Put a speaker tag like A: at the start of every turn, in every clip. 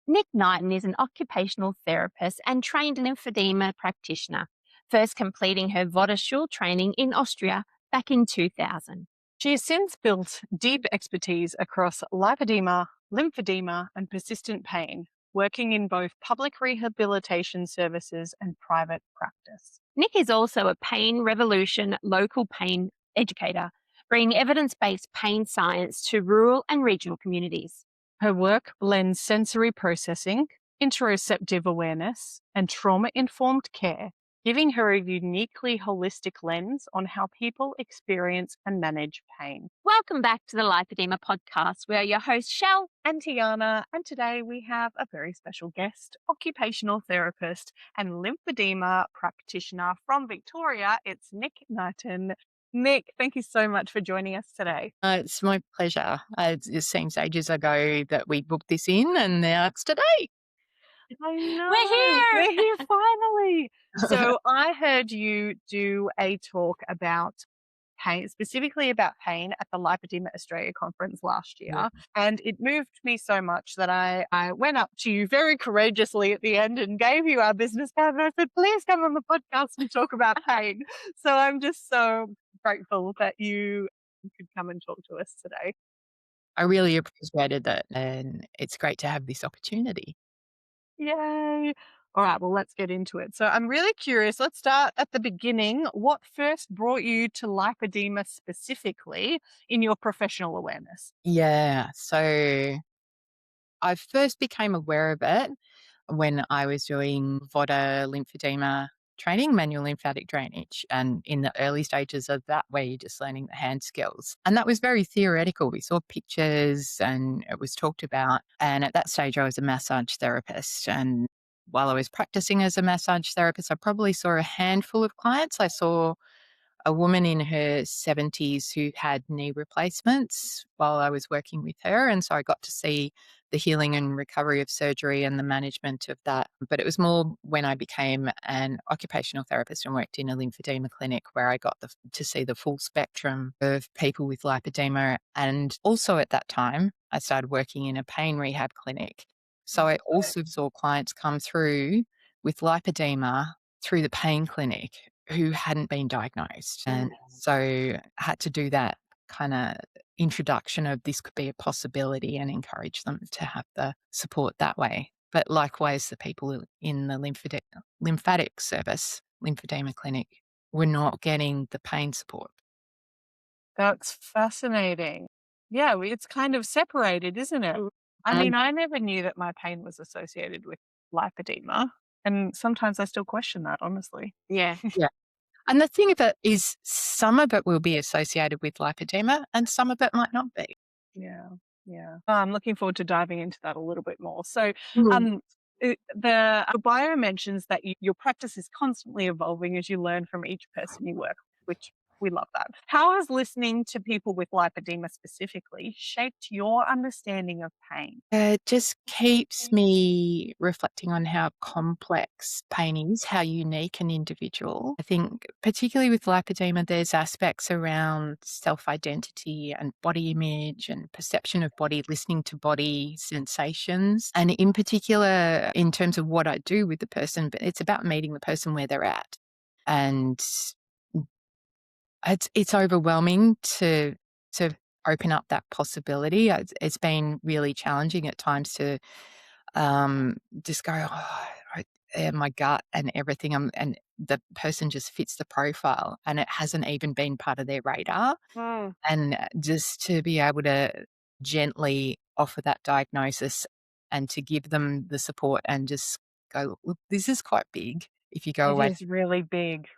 A: Nik Knighton is an occupational therapist and trained lymphedema practitioner, first completing her Voderschule training in Austria back in 2000.
B: She has since built deep expertise across lipedema, lymphedema, and persistent pain, working in both public rehabilitation services and private practice.
A: Nik is also a Pain Revolution local pain educator, bringing evidence-based pain science to rural and regional communities.
B: Her work blends sensory processing, interoceptive awareness, and trauma-informed care, giving her a uniquely holistic lens on how people experience and manage pain.
A: Welcome back to the Lipoedema Podcast. We are your hosts, Shell.
B: And Tiana, and today we have a very special guest, occupational therapist and lymphedema practitioner from Victoria. It's Nik Knighton. Nik, thank you so much for joining us today.
C: It's my pleasure. It seems ages ago that we booked this in, and now it's today.
B: I know.
A: We're here.
B: We're here finally. So I heard you do a talk about pain, specifically about pain at the Lipoedema Australia conference last year.
C: Yeah.
B: And it moved me so much that I went up to you very courageously at the end and gave you our business card. And I said, please come on the podcast and talk about pain. So I'm just so grateful that you could come and talk to us today.
C: I really appreciated that, and it's great to have this opportunity.
B: Yay. All right, well, let's get into it. So I'm really curious. Let's start at the beginning. What first brought you to lipedema specifically in your professional awareness?
C: Yeah, so I first became aware of it when I was doing VODA lymphedema training, manual lymphatic drainage, and in the early stages of that, where you're just learning the hand skills. And that was very theoretical. We saw pictures and it was talked about. And at that stage, I was a massage therapist. And while I was practicing as a massage therapist, I probably saw a handful of clients. I saw a woman in her 70s who had knee replacements while I was working with her. And so I got to see the healing and recovery of surgery and the management of that. But it was more when I became an occupational therapist and worked in a lymphedema clinic where I got to see the full spectrum of people with lipedema. And also at that time, I started working in a pain rehab clinic. So I also saw clients come through with lipedema through the pain clinic who hadn't been diagnosed. And so had to do that kind of introduction of this could be a possibility and encourage them to have the support that way. But likewise, the people in the lymphatic service, lymphedema clinic, were not getting the pain support.
B: That's fascinating. Yeah, it's kind of separated, isn't it? I mean, I never knew that my pain was associated with lipedema. And sometimes I still question that, honestly.
A: Yeah.
C: Yeah. And the thing of it is, some of it will be associated with lipedema and some of it might not be.
B: Yeah. I'm looking forward to diving into that a little bit more. So,
C: Mhm.
B: the bio mentions that your practice is constantly evolving as you learn from each person you work with, which we love that. How has listening to people with lipedema specifically shaped your understanding of pain?
C: It just keeps me reflecting on how complex pain is, how unique and individual. I think, particularly with lipedema, there's aspects around self-identity and body image and perception of body, listening to body sensations. And in particular, in terms of what I do with the person, but it's about meeting the person where they're at. And it's overwhelming to open up that possibility. It's been really challenging at times to just go, my gut and everything, and the person just fits the profile, and it hasn't even been part of their radar. And just to be able to gently offer that diagnosis and to give them the support and just go, look, this is quite big. If you go away,
B: It is really big.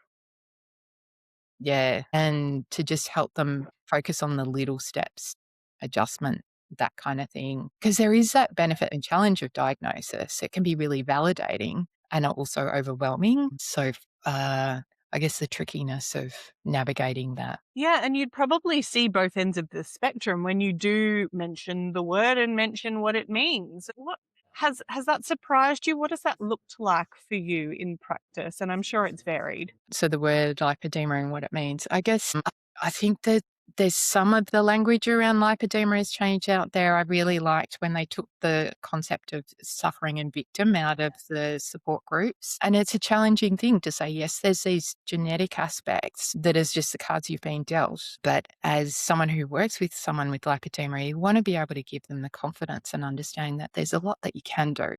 C: yeah, and to just help them focus on the little steps, adjustment, that kind of thing. Because there is that benefit and challenge of diagnosis. It can be really validating and also overwhelming. So, I guess the trickiness of navigating that.
B: Yeah, and you'd probably see both ends of the spectrum when you do mention the word and mention what it means. What has that surprised you? What has that looked like for you in practice? And I'm sure it's varied.
C: So the word lipedema and what it means, I guess, I think that there's some of the language around lipedema has changed out there. I really liked when they took the concept of suffering and victim out of the support groups. And it's a challenging thing to say, yes, there's these genetic aspects that is just the cards you've been dealt. But as someone who works with someone with lipedema, you want to be able to give them the confidence and understand that there's a lot that you can do.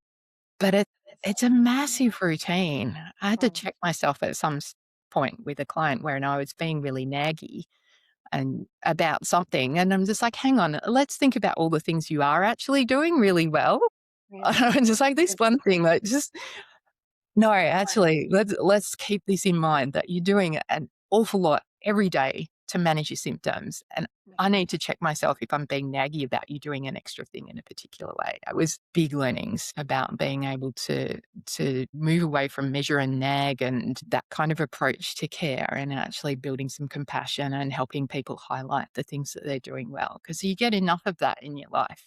C: But it's a massive routine. I had to check myself at some point with a client where I was being really naggy and about something. And I'm just like, hang on, let's think about all the things you are actually doing really well. I'm just like, this one thing, like, just no, actually, let's keep this in mind that you're doing an awful lot every day to manage your symptoms. And I need to check myself if I'm being naggy about you doing an extra thing in a particular way. It was big learnings about being able to move away from measure and nag and that kind of approach to care, and actually building some compassion and helping people highlight the things that they're doing well. Because you get enough of that in your life.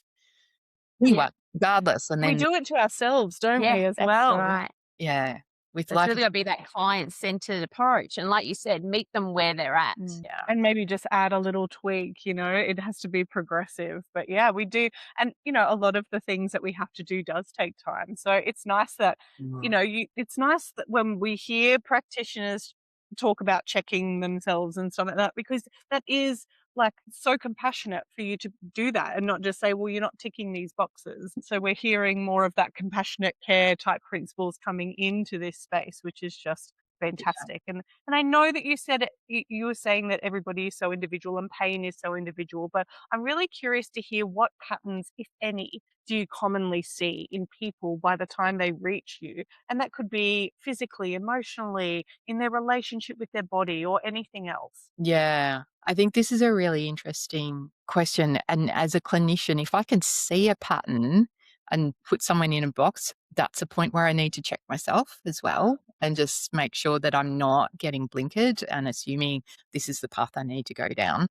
C: Anyway, regardless. And
B: We
C: then,
B: do it to ourselves, don't we, as
A: that's
B: well?
A: right.
C: yeah, with
A: It's
C: life.
A: really got to be that client-centered approach. And like you said, meet them where they're at.
C: Yeah.
B: And maybe just add a little tweak, it has to be progressive. But yeah, we do. And, a lot of the things that we have to do does take time. So it's nice that, it's nice that when we hear practitioners talk about checking themselves and stuff like that, because that is like so compassionate for you to do that and not just say, well, you're not ticking these boxes. So we're hearing more of that compassionate care type principles coming into this space, which is just fantastic. And I know that you said you were saying that everybody is so individual and pain is so individual, but I'm really curious to hear what patterns, if any, do you commonly see in people by the time they reach you? And that could be physically, emotionally, in their relationship with their body, or anything else.
C: Yeah, I think this is a really interesting question. And as a clinician, if I can see a pattern and put someone in a box, that's a point where I need to check myself as well and just make sure that I'm not getting blinkered and assuming this is the path I need to go down.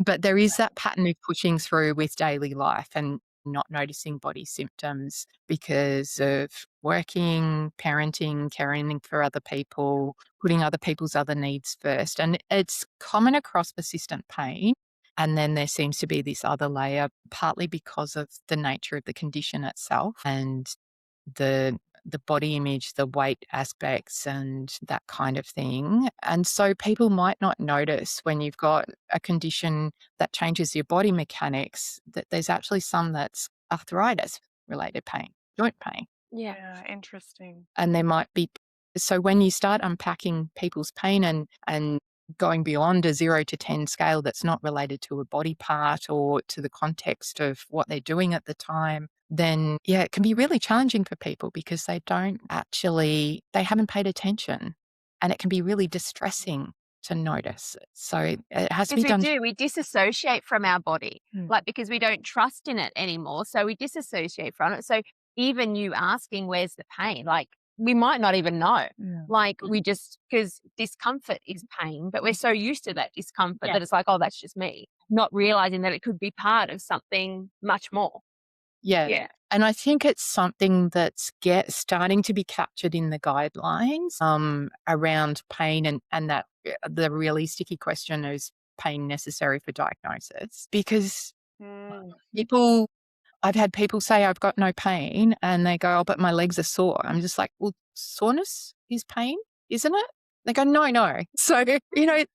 C: But there is that pattern of pushing through with daily life and not noticing body symptoms because of working, parenting, caring for other people, putting other people's other needs first. And it's common across persistent pain. And then there seems to be this other layer, partly because of the nature of the condition itself and the body image, the weight aspects and that kind of thing. And so people might not notice when you've got a condition that changes your body mechanics that there's actually some that's arthritis related pain, joint pain.
B: Yeah, interesting.
C: And there might be, so when you start unpacking people's pain and going beyond a 0 to 10 scale that's not related to a body part or to the context of what they're doing at the time, then yeah, it can be really challenging for people because they haven't paid attention, and it can be really distressing to notice it. So it has to be done.
A: We disassociate from our body, because we don't trust in it anymore. So we disassociate from it. So even you asking, where's the pain? Like, we might not even know. Like, we just, because discomfort is pain, but we're so used to that discomfort that it's like, oh, that's just me, not realizing that it could be part of something much more.
C: Yeah. And I think it's something that's starting to be captured in the guidelines around pain and that the really sticky question is pain necessary for diagnosis, because I've had people say, I've got no pain, and they go, oh, but my legs are sore. I'm just like, well, soreness is pain, isn't it? They go, no. So,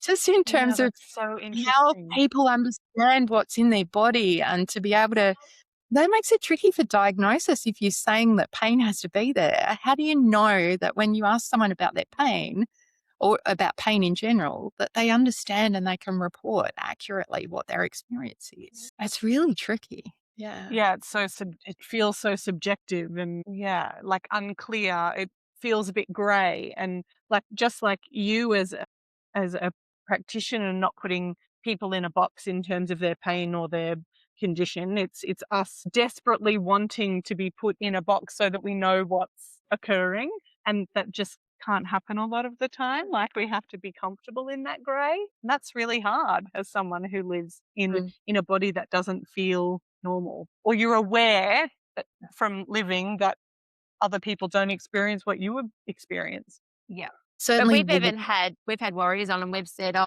C: just in terms of
B: so
C: how people understand what's in their body and to be able to, that makes it tricky for diagnosis if you're saying that pain has to be there. How do you know that when you ask someone about their pain or about pain in general, that they understand and they can report accurately what their experience is? It's really tricky.
B: Yeah, it's it feels so subjective and like unclear. It feels a bit grey, and just like you as a practitioner, not putting people in a box in terms of their pain or their condition. It's us desperately wanting to be put in a box so that we know what's occurring, and that just can't happen a lot of the time. Like, we have to be comfortable in that grey. And that's really hard as someone who lives in a body that doesn't feel normal, or you're aware that from living that other people don't experience what you would experience.
A: Yeah.
C: Certainly.
A: But we've had warriors on and we've said, oh,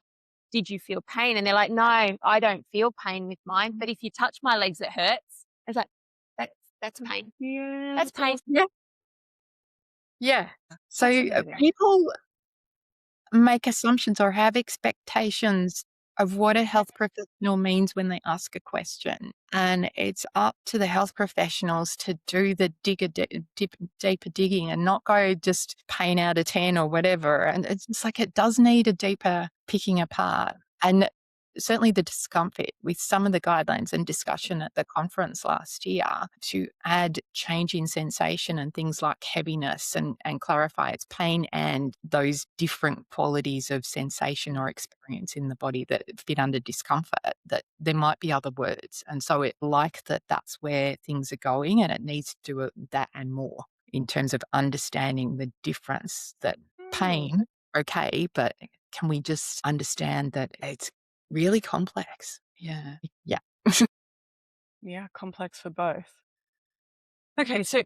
A: did you feel pain? And they're like, no, I don't feel pain with mine. But if you touch my legs, it hurts. It's like, that's pain.
B: Yeah.
A: That's pain.
C: Yeah. So
B: Fascinating.
C: people make assumptions or have expectations of what a health professional means when they ask a question. And it's up to the health professionals to do the deeper digging and not go just pain out of 10 or whatever. And it's like it does need a deeper picking apart. And certainly the discomfort with some of the guidelines and discussion at the conference last year to add change in sensation and things like heaviness and clarify its pain and those different qualities of sensation or experience in the body that fit under discomfort, that there might be other words. And so it like that's where things are going, and it needs to do that and more in terms of understanding the difference that pain, okay, but can we just understand that it's really complex? Yeah.
B: Yeah, complex for both. Okay, so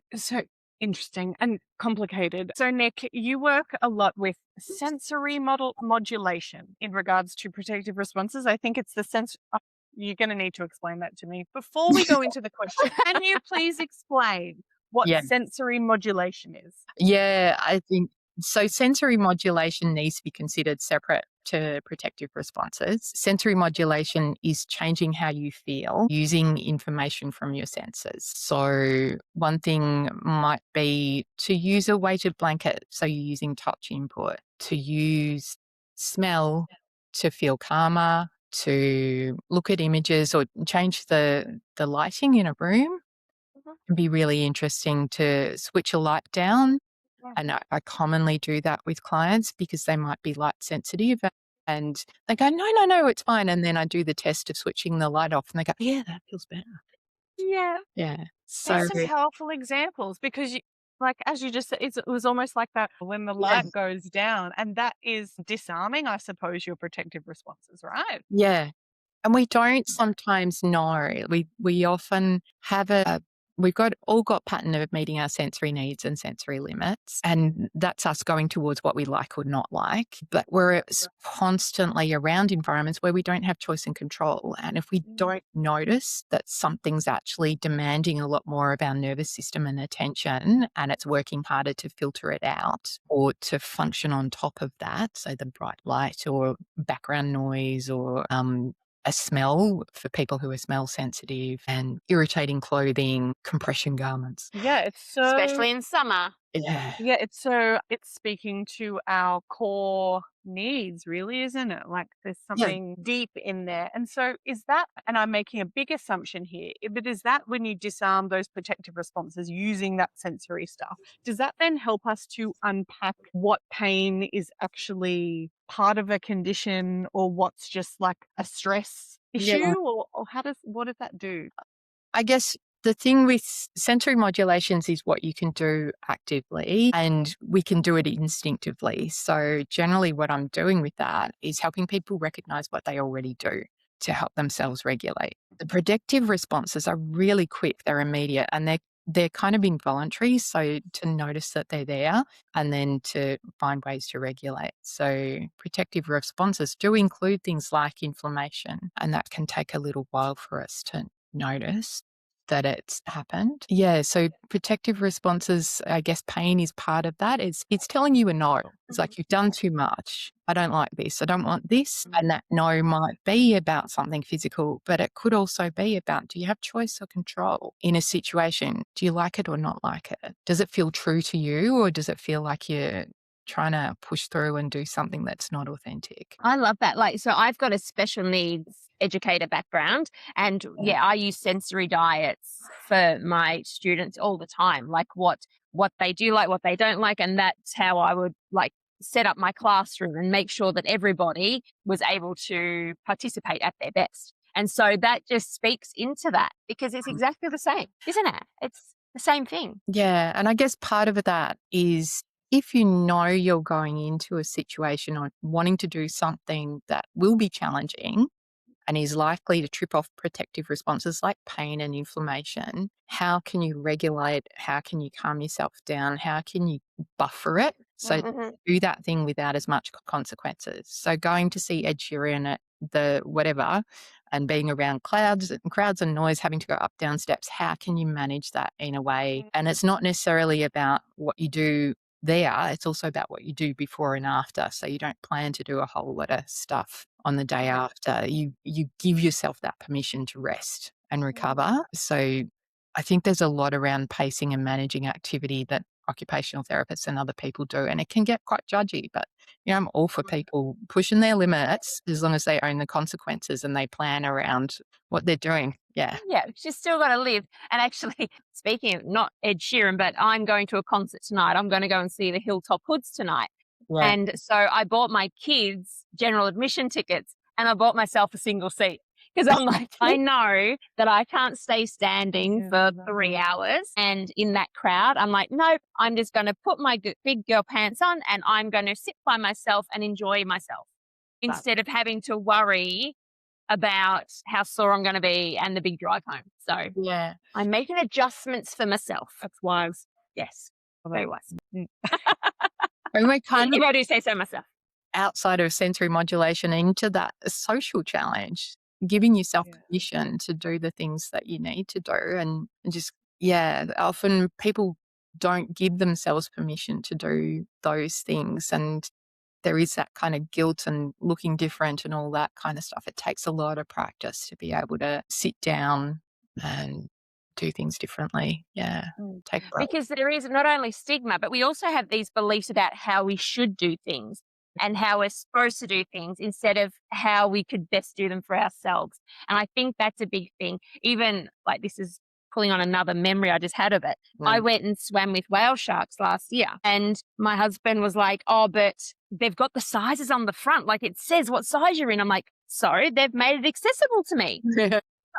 B: interesting and complicated. So Nik, you work a lot with sensory modulation in regards to protective responses. I think it's the sense. You're going to need to explain that to me. Before we go into the question, can you please explain what
C: Yeah.
B: sensory modulation is?
C: Yeah, I think so. Sensory modulation needs to be considered separate to protective responses. Sensory modulation is changing how you feel using information from your senses. So one thing might be to use a weighted blanket. So you're using touch input, to use smell to feel calmer, to look at images or change the lighting in a room. It'd be really interesting to switch a light down. And I commonly do that with clients because they might be light sensitive and they go, no, it's fine. And then I do the test of switching the light off and they go, yeah, that feels better.
B: Yeah.
C: Yeah. So
B: There's some powerful examples because like as you just said, it was almost like that when the light goes down, and that is disarming, I suppose, your protective responses, right?
C: yeah. And we don't sometimes know. We often have we've all got pattern of meeting our sensory needs and sensory limits. And that's us going towards what we like or not like. But we're constantly around environments where we don't have choice and control. And if we don't notice that something's actually demanding a lot more of our nervous system and attention, and it's working harder to filter it out or to function on top of that, so the bright light or background noise or a smell for people who are smell sensitive, and irritating clothing, compression garments.
B: Yeah, it's so
A: Especially in summer.
C: Yeah.
B: Yeah, it's speaking to our core needs, really, isn't it? Like there's something deep in there. And so is that, and I'm making a big assumption here, but is that when you disarm those protective responses using that sensory stuff, does that then help us to unpack what pain is actually part of a condition or what's just like a stress issue or what does that do?
C: I guess the thing with sensory modulations is what you can do actively, and we can do it instinctively. So generally what I'm doing with that is helping people recognize what they already do to help themselves regulate. The protective responses are really quick, they're immediate, and they're kind of involuntary. So to notice that they're there and then to find ways to regulate. So protective responses do include things like inflammation, and that can take a little while for us to notice that it's happened. Yeah, so protective responses, I guess pain is part of that. It's telling you a no. It's like, you've done too much. I don't like this. I don't want this. And that no might be about something physical, but it could also be about, do you have choice or control in a situation? Do you like it or not like it? Does it feel true to you, or does it feel like you're trying to push through and do something that's not authentic?
A: I love that. Like, so I've got a special needs educator background, and I use sensory diets for my students all the time, like what they do like, what they don't like, and that's how I would like set up my classroom and make sure that everybody was able to participate at their best. And so that just speaks into that, because it's exactly the same, isn't it? It's the same thing.
C: Yeah, and I guess part of that is, if you know you're going into a situation or wanting to do something that will be challenging and is likely to trip off protective responses like pain and inflammation, how can you regulate? How can you calm yourself down? How can you buffer it So do that thing without as much consequences. So going to see Ed Sheeran at the whatever and being around crowds and noise, having to go up, down steps, how can you manage that in a way? And it's not necessarily about what you do there, it's also about what you do before and after. So you don't plan to do a whole lot of stuff on the day after. You give yourself that permission to rest and recover. So I think there's a lot around pacing and managing activity that occupational therapists and other people do, and it can get quite judgy, but I'm all for people pushing their limits as long as they own the consequences and they plan around what they're doing. Yeah,
A: she's still got to live. And actually, speaking of not Ed Sheeran, but I'm going to a concert tonight. I'm going to go and see the Hilltop Hoods tonight. Right. And so I bought my kids general admission tickets and I bought myself a single seat. Because I'm like, I know that I can't stay standing for 3 hours. And in that crowd, I'm like, nope, I'm just going to put my big girl pants on and I'm going to sit by myself and enjoy myself instead of having to worry about how sore I'm going to be and the big drive home. So
C: yeah,
A: I'm making adjustments for myself. That's wise. Yes, very wise.
C: and we kind
A: of, I do say so myself.
C: Outside of sensory modulation into that social challenge, giving yourself permission to do the things that you need to do and just, often people don't give themselves permission to do those things. And there is that kind of guilt and looking different and all that kind of stuff. It takes a lot of practice to be able to sit down and do things differently. Yeah. Take a break.
A: Because there is not only stigma, but we also have these beliefs about how we should do things and how we're supposed to do things instead of how we could best do them for ourselves. And I think that's a big thing. Even like this is pulling on another memory I just had of it. I went and swam with whale sharks last year and my husband was like, oh, but they've got the sizes on the front. Like it says what size you're in. I'm like, sorry, they've made it accessible to me.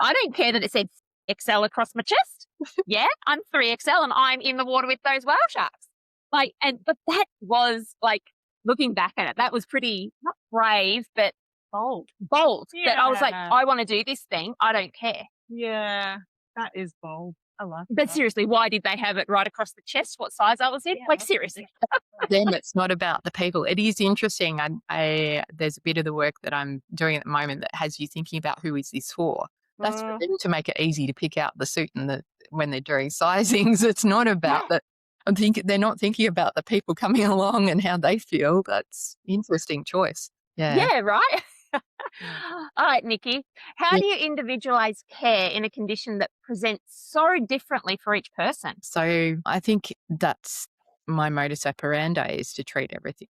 A: I don't care that it said XL across my chest. Yeah, I'm 3XL and I'm in the water with those whale sharks. But that was like, looking back at it, that was pretty, not brave, but bold. Yeah. That I was like, I want to do this thing. I don't care.
B: Yeah, that is bold. I love that.
A: But seriously, why did they have it right across the chest? What size I was in? Seriously.
C: Them, it's not about the people. It is interesting. There's a bit of the work that I'm doing at the moment that has you thinking about who is this for. That's for them to make it easy to pick out the suit and when they're doing sizings. It's not about that. I think they're not thinking about the people coming along and how they feel. That's interesting choice.
A: Yeah, right. All right, Nikki, how do you individualize care in a condition that presents so differently for each person?
C: So I think that's my modus operandi, is to treat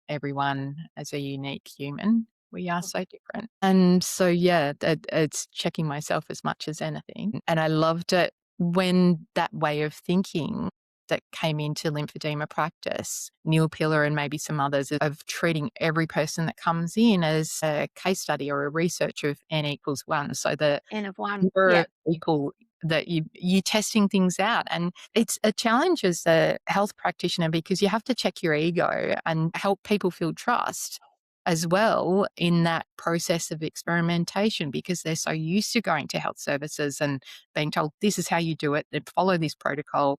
C: everyone as a unique human. We are so different. And so, it's checking myself as much as anything. And I loved it when that way of thinking that came into lymphedema practice, Neil Pillar and maybe some others, of treating every person that comes in as a case study or a research of N=1. So the
A: N of 1
C: equal that you're testing things out. And it's a challenge as a health practitioner because you have to check your ego and help people feel trust as well in that process of experimentation, because they're so used to going to health services and being told this is how you do it, and follow this protocol.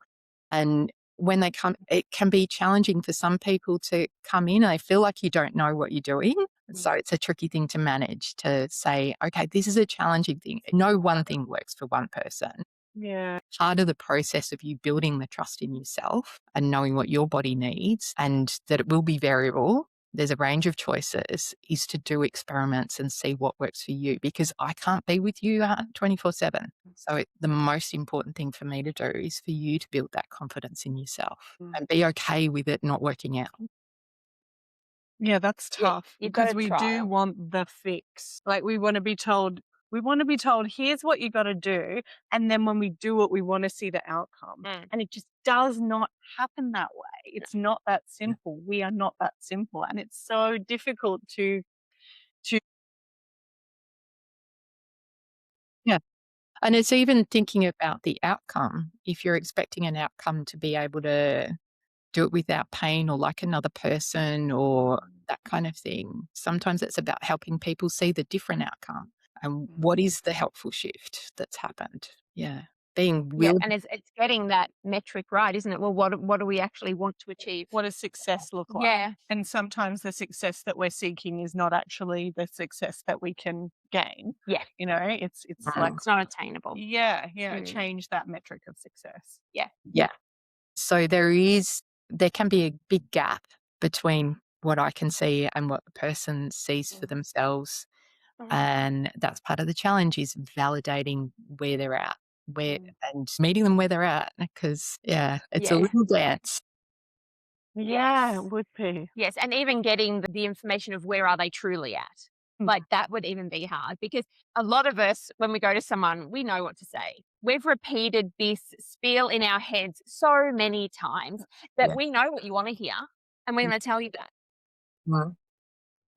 C: And when they come, it can be challenging for some people to come in and they feel like you don't know what you're doing. So it's a tricky thing to manage, to say, okay, this is a challenging thing. No one thing works for one person.
B: Yeah.
C: Part of the process of you building the trust in yourself and knowing what your body needs and that it will be variable, there's a range of choices, is to do experiments and see what works for you, because I can't be with you 24/7. So the most important thing for me to do is for you to build that confidence in yourself and be okay with it not working out.
B: Yeah, that's tough because we do want the fix. Like we want to be told, here's what you got to do. And then when we do it, we want to see the outcome. And it just does not happen that way. It's not that simple. We are not that simple. And it's so difficult to.
C: Yeah. And it's even thinking about the outcome. If you're expecting an outcome to be able to do it without pain or like another person or that kind of thing, sometimes it's about helping people see the different outcome and what is the helpful shift that's happened. Yeah. being
A: Yeah,
C: willed.
A: and it's getting that metric right, isn't it? Well, what do we actually want to achieve?
B: What does success look like?
A: Yeah.
B: And sometimes the success that we're seeking is not actually the success that we can gain.
A: Yeah.
B: You know, it's like,
A: It's not attainable.
B: yeah, change that metric of success.
A: Yeah.
C: Yeah. So there can be a big gap between what I can see and what the person sees for themselves. And that's part of the challenge, is validating where they're at, and meeting them where they're at, because it's a little dance.
B: Yeah,
A: Yes.
B: it would be.
A: Yes, and even getting the information of where are they truly at. Like that would even be hard, because a lot of us, when we go to someone, we know what to say. We've repeated this spiel in our heads so many times that we know what you want to hear, and we're going to tell you that.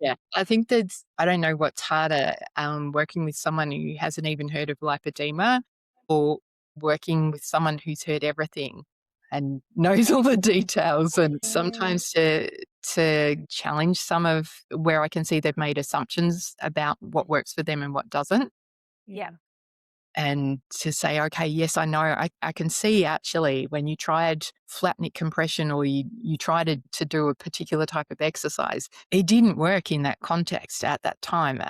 C: Yeah, I think I don't know what's harder, working with someone who hasn't even heard of lipedema, or working with someone who's heard everything and knows all the details. And sometimes to challenge some of where I can see they've made assumptions about what works for them and what doesn't.
A: Yeah.
C: And to say, okay, yes, I know, I can see actually when you tried flat neck compression, or you tried to do a particular type of exercise, it didn't work in that context at that time.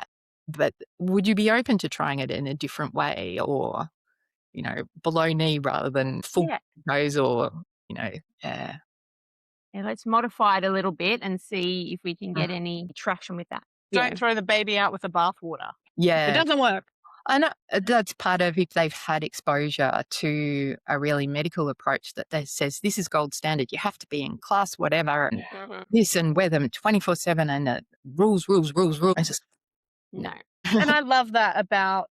C: But would you be open to trying it in a different way, or, below knee rather than full goes, or,
A: Yeah, let's modify it a little bit and see if we can get any traction with that.
B: Don't throw the baby out with the bathwater.
C: Yeah.
B: It doesn't work.
C: I know that's part of, if they've had exposure to a really medical approach that says this is gold standard, you have to be in class, whatever, and this, and wear them 24/7, and rules. It's just,
A: no.
B: And I love that about,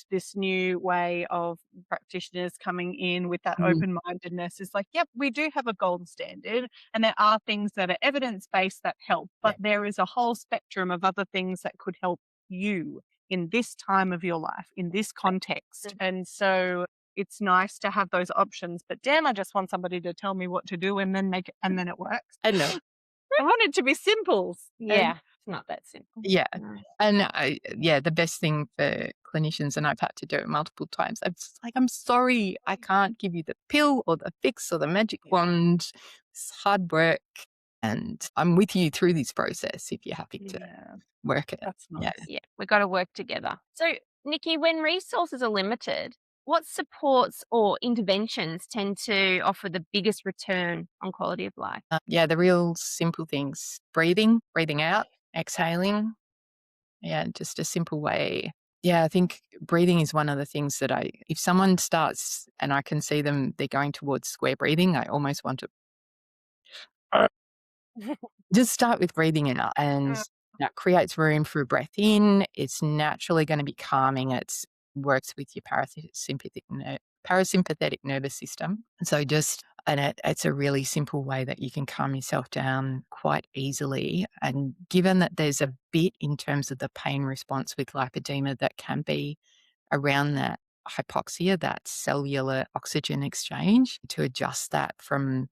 B: this new way of practitioners coming in with that open-mindedness. Is like, yep, we do have a gold standard, and there are things that are evidence-based that help, but there is a whole spectrum of other things that could help you in this time of your life, in this context. And so it's nice to have those options. But damn, I just want somebody to tell me what to do and then it works.
C: I know.
B: I want it to be simple.
A: Yeah, it's not that simple.
C: Yeah.
A: No.
C: And the best thing for clinicians, and I've had to do it multiple times, I'm just like, I'm sorry, I can't give you the pill or the fix or the magic wand. It's hard work, and I'm with you through this process if you're happy to work it.
B: That's nice.
A: Yeah, we've got to work together. So, Nikki, when resources are limited, what supports or interventions tend to offer the biggest return on quality of life?
C: The real simple things: breathing out, exhaling. Yeah, just a simple way. Yeah, I think breathing is one of the things that if someone starts and I can see them, they're going towards square breathing, I almost want to just start with breathing out, and that creates room for a breath in. It's naturally going to be calming. It works with your parasympathetic nervous system. So it's a really simple way that you can calm yourself down quite easily. And given that there's a bit in terms of the pain response with lipedema that can be around that hypoxia, that cellular oxygen exchange, to adjust that from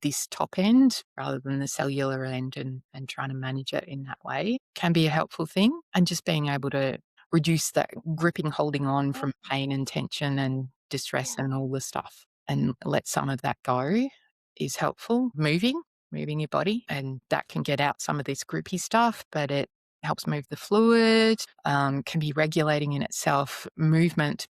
C: this top end rather than the cellular end, and trying to manage it in that way can be a helpful thing. And just being able to reduce that gripping, holding on from pain and tension and distress and all the stuff, and let some of that go is helpful. Moving your body, and that can get out some of this grippy stuff, but it helps move the fluid, can be regulating in itself.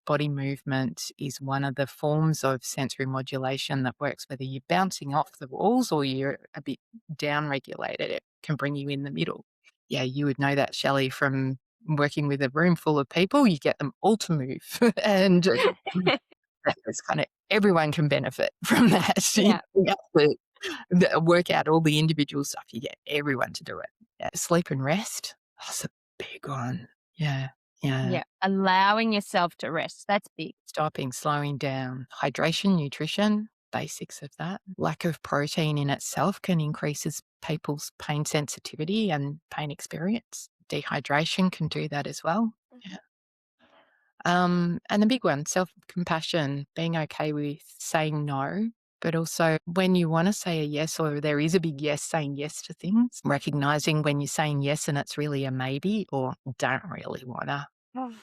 C: Body movement is one of the forms of sensory modulation that works, whether you're bouncing off the walls or you're a bit down-regulated. It can bring you in the middle. Yeah, you would know that, Shelley, from working with a room full of people. You get them all to move, and it's kind of everyone can benefit from that.
A: Yeah.
C: You have to work out all the individual stuff. You get everyone to do it. Yeah. Sleep and rest. That's a big one. Yeah.
A: Allowing yourself to rest. That's big.
C: Stopping, slowing down. Hydration, nutrition, basics of that. Lack of protein in itself can increase people's pain sensitivity and pain experience. Dehydration can do that as well. Yeah. And the big one, self-compassion, being okay with saying no, but also when you want to say a yes, or there is a big yes, saying yes to things, recognizing when you're saying yes and it's really a maybe, or don't really want to.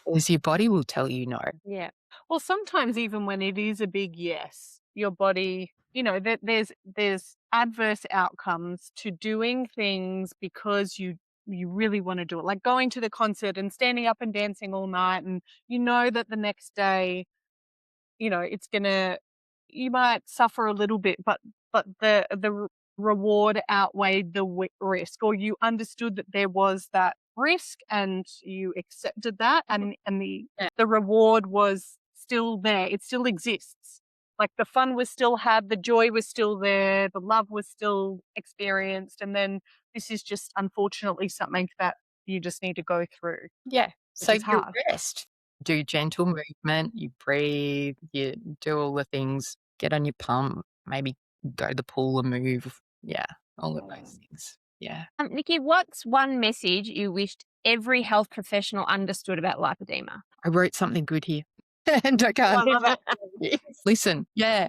C: Because your body will tell you no.
B: Yeah. Well, sometimes even when it is a big yes, your body, there's adverse outcomes to doing things because you really want to do it. Like going to the concert and standing up and dancing all night, and you know that the next day, it's gonna, you might suffer a little bit, but the reward outweighed the risk, or you understood that there was that risk and you accepted that, and the reward was still there. It still exists. Like the fun was still had, the joy was still there, the love was still experienced, and then this is just unfortunately something that you just need to go through.
C: Yeah. So
B: is
C: you
B: hard.
C: rest, do gentle movement, you breathe, you do all the things, get on your pump, maybe go to the pool and move. Yeah, all of those things. Yeah.
A: Nikki, what's one message you wished every health professional understood about lipedema?
C: I wrote something good here. And I can't.
B: I love it.
C: Listen. Yeah.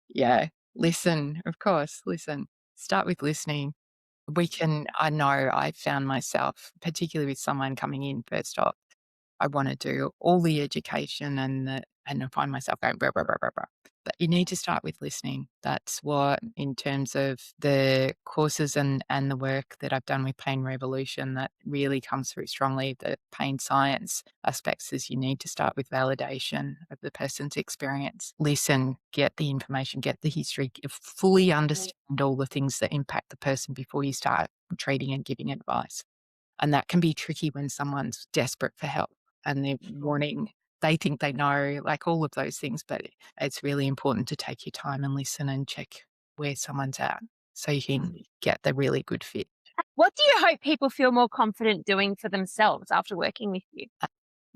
C: Yeah. Listen. Of course. Listen. Start with listening. I know I found myself, particularly with someone coming in first off, I want to do all the education and I find myself going blah, blah, blah, blah, blah. But you need to start with listening. That's what, in terms of the courses and the work that I've done with Pain Revolution, that really comes through strongly. The pain science aspects is you need to start with validation of the person's experience. Listen, get the information, get the history, fully understand all the things that impact the person before you start treating and giving advice. And that can be tricky when someone's desperate for help and they think they know, like all of those things, but it's really important to take your time and listen and check where someone's at so you can get the really good fit.
A: What do you hope people feel more confident doing for themselves after working with you?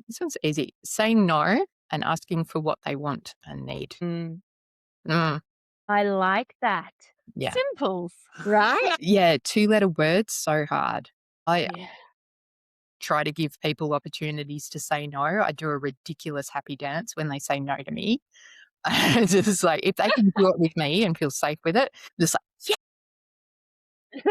C: This one's easy. Saying no and asking for what they want and need.
A: I like that.
C: Yeah.
A: Simples, right?
C: Yeah, 2-letter words, so hard. I try to give people opportunities to say no. I do a ridiculous happy dance when they say no to me. It's just like, if they can do it with me and feel safe with it, just like, yeah.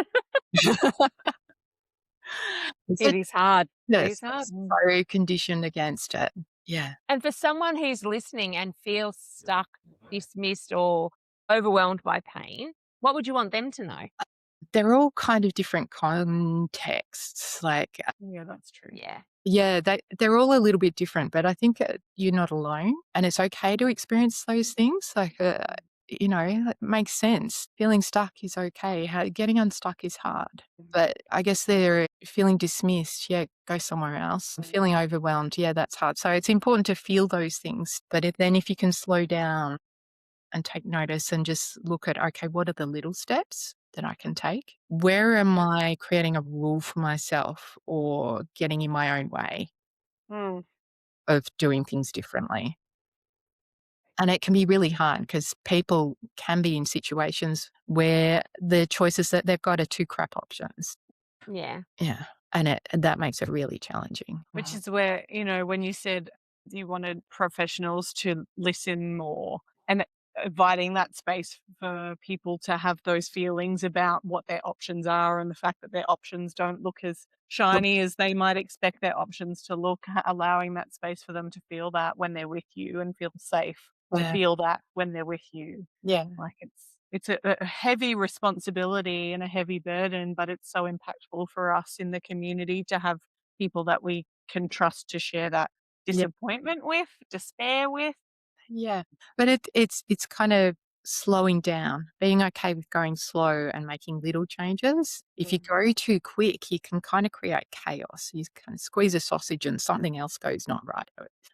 A: It is hard. It is hard.
C: So conditioned against it. Yeah.
A: And for someone who's listening and feels stuck, dismissed, or overwhelmed by pain, what would you want them to know?
C: They're all kind of different contexts. Like,
B: Yeah, that's true.
C: yeah, they're all a little bit different, but I think you're not alone, and it's okay to experience those things. Like, it makes sense. Feeling stuck is okay. Getting unstuck is hard. But I guess they're feeling dismissed. Yeah, go somewhere else. Feeling overwhelmed. Yeah, that's hard. So it's important to feel those things. But if you can slow down and take notice and just look at, okay, what are the little steps that I can take? Where am I creating a rule for myself or getting in my own way of doing things differently? And it can be really hard because people can be in situations where the choices that they've got are 2 crap options.
A: Yeah.
C: Yeah. And that makes it really challenging.
B: Which is where, when you said you wanted professionals to listen more and inviting that space for people to have those feelings about what their options are and the fact that their options don't look as shiny as they might expect their options to look, allowing that space for them to feel that when they're with you and feel safe to feel that when they're with you.
C: Yeah.
B: Like it's a heavy responsibility and a heavy burden, but it's so impactful for us in the community to have people that we can trust to share that disappointment with, despair with.
C: Yeah. But it's kind of slowing down, being okay with going slow and making little changes. If you go too quick, you can kind of create chaos. You kind of squeeze a sausage and something else goes not right.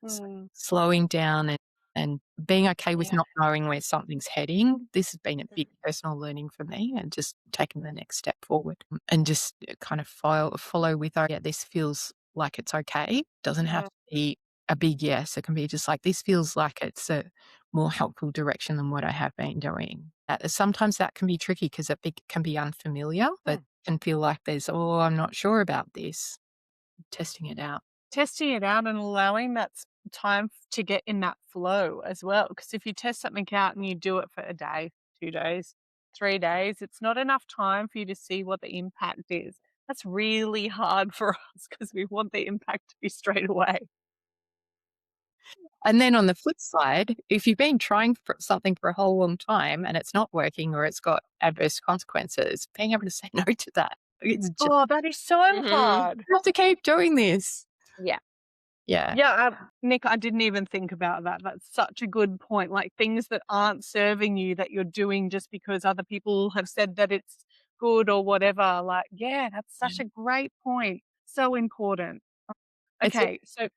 C: So slowing down and being okay with not knowing where something's heading. This has been a big personal learning for me, and just taking the next step forward and just kind of follow with, oh, yeah, this feels like it's okay. Doesn't have to be a big yes. It can be just like, this feels like it's a more helpful direction than what I have been doing. Sometimes that can be tricky because it can be unfamiliar, but can feel like I'm not sure about this. Testing it out.
B: Testing it out and allowing that time to get in that flow as well. Because if you test something out and you do it for a day, 2 days, 3 days, it's not enough time for you to see what the impact is. That's really hard for us because we want the impact to be straight away.
C: And then on the flip side, if you've been trying for something for a whole long time and it's not working or it's got adverse consequences, being able to say no to that. It's just,
B: that is so hard.
C: you have to keep doing this.
A: Yeah.
C: Yeah.
B: Yeah, Nik, I didn't even think about that. That's such a good point. Like things that aren't serving you that you're doing just because other people have said that it's good or whatever. Like, yeah, that's such a great point. So important. Okay, so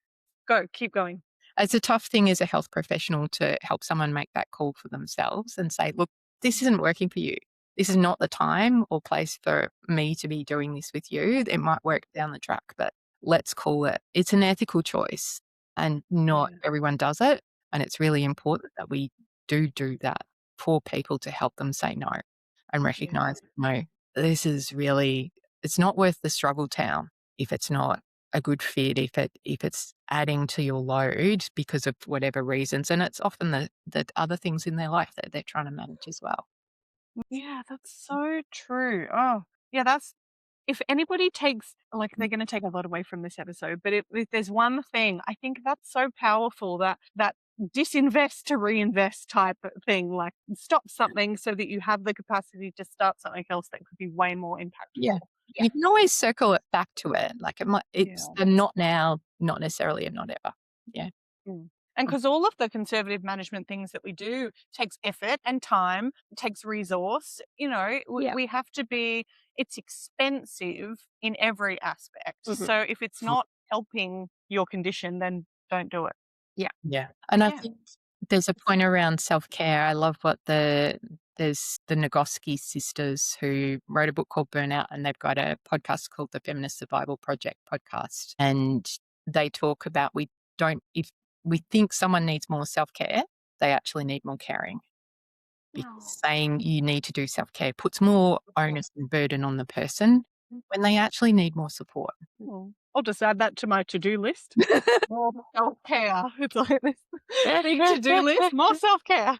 B: keep going.
C: It's a tough thing as a health professional to help someone make that call for themselves and say, look, this isn't working for you. This is not the time or place for me to be doing this with you. It might work down the track, but let's call it. It's an ethical choice and not everyone does it. And it's really important that we do that for people to help them say no and recognize, no, this is really, it's not worth the struggle town if it's not a good fit, if it's adding to your load because of whatever reasons. And it's often the other things in their life that they're trying to manage as well.
B: Yeah, that's so true. Oh, yeah, if anybody takes, like, they're going to take a lot away from this episode, but if there's one thing, I think that's so powerful, that disinvest to reinvest type of thing, like stop something so that you have the capacity to start something else that could be way more impactful.
C: Yeah. You can always circle it back to it. Like it's a not now, not necessarily a not ever. Yeah.
B: And because all of the conservative management things that we do takes effort and time, takes resource, we have to be, it's expensive in every aspect. So if it's not helping your condition, then don't do it.
A: Yeah.
C: Yeah. And I think there's a point around self-care. I love there's the Nagoski sisters who wrote a book called Burnout, and they've got a podcast called the Feminist Survival Project podcast. And they talk about if we think someone needs more self-care, they actually need more caring. Because saying you need to do self-care puts more onus and burden on the person when they actually need more support.
B: I'll just add that to my to-do list. More self-care. It's like this to-do list, more self-care.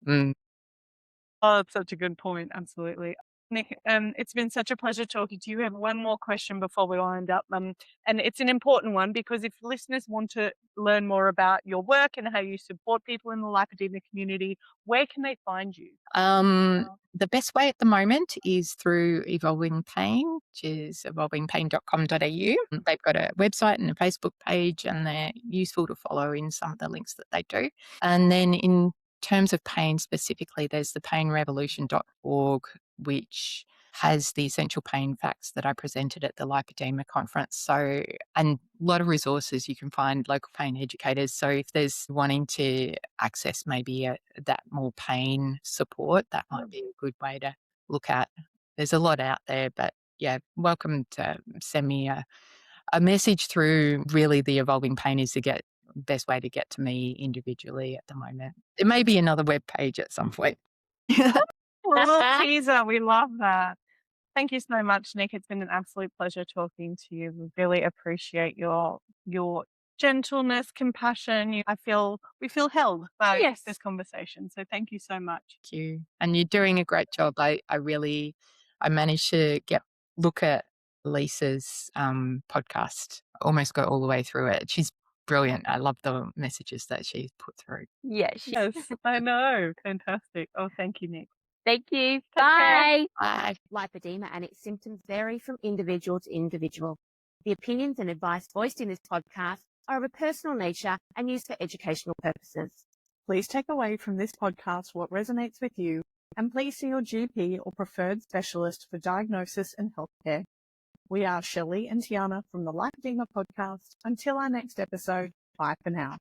B: Oh, that's such a good point. Absolutely. Nik, it's been such a pleasure talking to you. I have one more question before we wind up. And it's an important one, because if listeners want to learn more about your work and how you support people in the lipedema community, where can they find you?
C: The best way at the moment is through Evolving Pain, which is evolvingpain.com.au. They've got a website and a Facebook page, and they're useful to follow in some of the links that they do. And then in terms of pain specifically, there's the painrevolution.org, which has the essential pain facts that I presented at the Lipoedema conference. So, and a lot of resources. You can find local pain educators. So if there's wanting to access maybe that more pain support, that might be a good way to look at. There's a lot out there, but yeah, welcome to send me a message through. Really, the Evolving Pain is the best way to get to me individually at the moment. There may be another web page at some point.
B: Little teaser. We love that. Thank you so much, Nik. It's been an absolute pleasure talking to you. We really appreciate your gentleness, compassion. We feel held by this conversation. So thank you so much.
C: Thank you. And you're doing a great job. I managed to look at Lisa's podcast, almost go all the way through it. She's brilliant. I love the messages that she's put through.
A: Yes,
B: I know. Fantastic. Oh, thank you, Nik.
A: Thank you. Bye.
C: Bye.
A: Lipedema and its symptoms vary from individual to individual. The opinions and advice voiced in this podcast are of a personal nature and used for educational purposes.
B: Please take away from this podcast what resonates with you, and please see your GP or preferred specialist for diagnosis and healthcare. We are Shelley and Tiana from the Lipoedema Podcast. Until our next episode, bye for now.